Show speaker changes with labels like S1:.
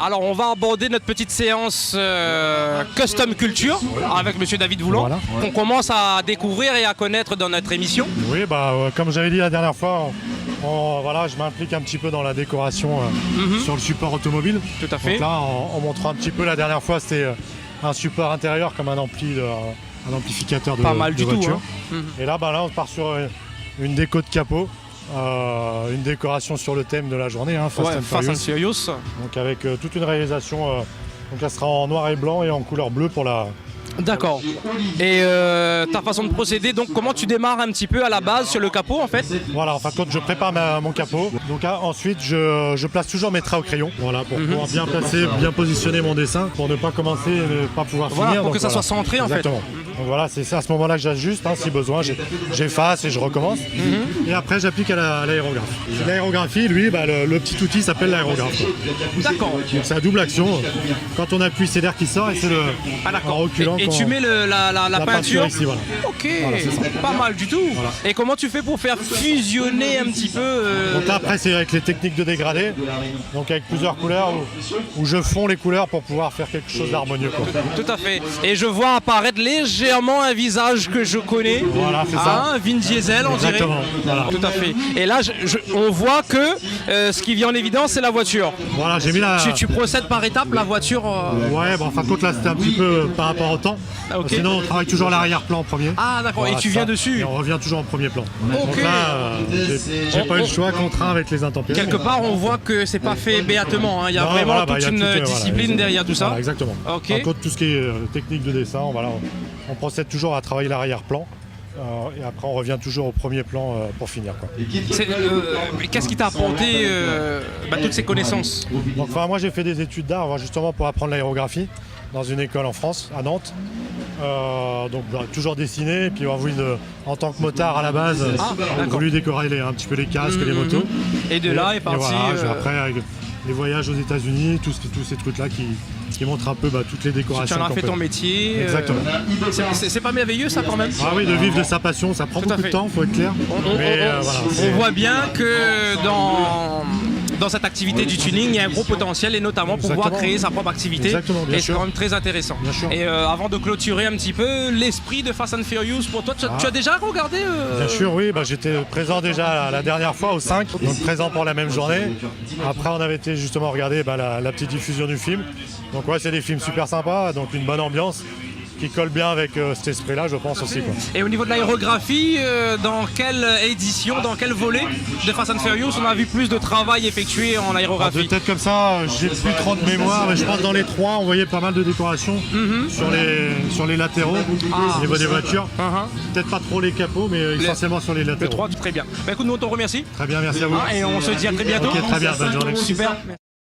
S1: Alors on va aborder notre petite séance Custom Culture avec Monsieur David Voulant,
S2: Voilà.
S1: qu'on commence à découvrir et à connaître dans notre émission.
S2: Oui, comme j'avais dit la dernière fois, voilà, je m'implique un petit peu dans la décoration sur le support automobile.
S1: Tout à fait.
S2: Donc là, en montrant un petit peu, la dernière fois, c'était un support intérieur comme un amplificateur de,
S1: Pas mal du
S2: voiture.
S1: tout. Hein.
S2: Et là, là, on part sur une déco de capot, une décoration sur le thème de la journée, Fast and
S1: Fast and
S2: Furious.
S1: Furious.
S2: Donc avec toute une réalisation, donc elle sera en noir et blanc et en couleur bleue pour la...
S1: D'accord. Et ta façon de procéder, donc comment tu démarres un petit peu à la base sur le capot en fait?
S2: Voilà, en fin de compte, je prépare mon capot. Donc ensuite, je place toujours mes traits au crayon. Voilà, pour pouvoir bien placer, bien positionner mon dessin, pour ne pas commencer et ne pas pouvoir
S1: Voilà,
S2: finir.
S1: pour
S2: Donc,
S1: que ça soit centré
S2: Exactement.
S1: en fait.
S2: Donc voilà, c'est à ce moment-là que j'ajuste, si besoin, j'efface et je recommence. Et après, j'applique à l'aérographe. L'aérographie, lui, le petit outil s'appelle l'aérographe.
S1: D'accord.
S2: Donc c'est à double action. Quand on appuie, c'est l'air qui sort et c'est le en reculant.
S1: Et tu mets la peinture
S2: ici, voilà.
S1: Ok,
S2: Voilà, c'est ça.
S1: pas mal du tout.
S2: Voilà.
S1: Et comment tu fais pour faire fusionner un petit peu
S2: Donc là, après, c'est avec les techniques de dégradé, donc avec plusieurs couleurs où je fonds les couleurs pour pouvoir faire quelque chose d'harmonieux.
S1: Tout à fait. Et je vois apparaître légèrement un visage que je connais.
S2: Voilà, c'est ça.
S1: Vin Diesel, on dirait.
S2: Exactement. Voilà.
S1: Tout à fait. Et là, on voit que ce qui vient en évidence, c'est la voiture.
S2: Voilà, j'ai mis la...
S1: Tu procèdes par étapes, la voiture.
S2: Ouais, en fin de compte, là, c'était un petit peu par rapport au temps.
S1: Ah, ok.
S2: Sinon, on travaille toujours l'arrière-plan en premier.
S1: Ah, d'accord.
S2: Voilà,
S1: Et tu
S2: c'est
S1: viens
S2: ça.
S1: dessus.
S2: Et on revient toujours en premier plan.
S1: Ok.
S2: Donc là, j'ai pas eu le choix, contraint avec les intempéries.
S1: Quelque part, on voit que c'est pas fait béatement. Il y a
S2: Non,
S1: vraiment
S2: voilà,
S1: toute
S2: il y a
S1: une
S2: voilà,
S1: discipline derrière tout ça.
S2: Voilà, exactement.
S1: Ok.
S2: Par contre, tout ce qui est technique de dessin, on procède toujours à travailler l'arrière-plan. Et après, on revient toujours au premier plan pour finir.
S1: Qu'est-ce qui t'a apporté toutes ces connaissances?
S2: Donc, moi, j'ai fait des études d'art justement pour apprendre l'aérographie dans une école en France, à Nantes. Donc toujours dessiné, et puis en tant que motard à la base, j'ai voulu décorer un petit peu les casques, les motos.
S1: Et de là est parti.
S2: Et voilà, après, avec les voyages aux États-Unis, tous ces trucs-là qui montrent un peu toutes les décorations.
S1: Tu en as fait ton métier.
S2: Exactement.
S1: C'est pas merveilleux ça quand même?
S2: Ah oui, de vivre de sa passion, ça prend beaucoup de temps, faut être clair.
S1: On voit bien que dans cette activité du tuning, il y a un gros potentiel et notamment pouvoir créer sa propre activité.
S2: Exactement, bien
S1: et c'est
S2: sûr.
S1: quand même très intéressant.
S2: Bien sûr.
S1: Et avant de clôturer un petit peu, l'esprit de Fast and Furious, pour toi, tu as déjà regardé
S2: Bien sûr, oui. J'étais présent déjà la dernière fois au 5, donc présent pour la même journée. Après, on avait été justement regarder la petite diffusion du film. Donc ouais, c'est des films super sympas, donc une bonne ambiance qui colle bien avec cet esprit-là, je pense aussi.
S1: Et au niveau de l'aérographie, dans quelle édition, dans quel volet de Fast and Furious on a vu plus de travail effectué en aérographie?
S2: De tête comme ça, j'ai plus trop de mémoire, mais je pense que dans les 3, on voyait pas mal de décorations sur les latéraux, au niveau des voitures. Peut-être pas trop les capots, mais essentiellement sur les latéraux.
S1: Le 3, très bien. Écoute, nous on te remercie.
S2: Très bien, merci à vous.
S1: Et on se dit à très bientôt.
S2: Ok, très bien, bonne journée.
S1: Super.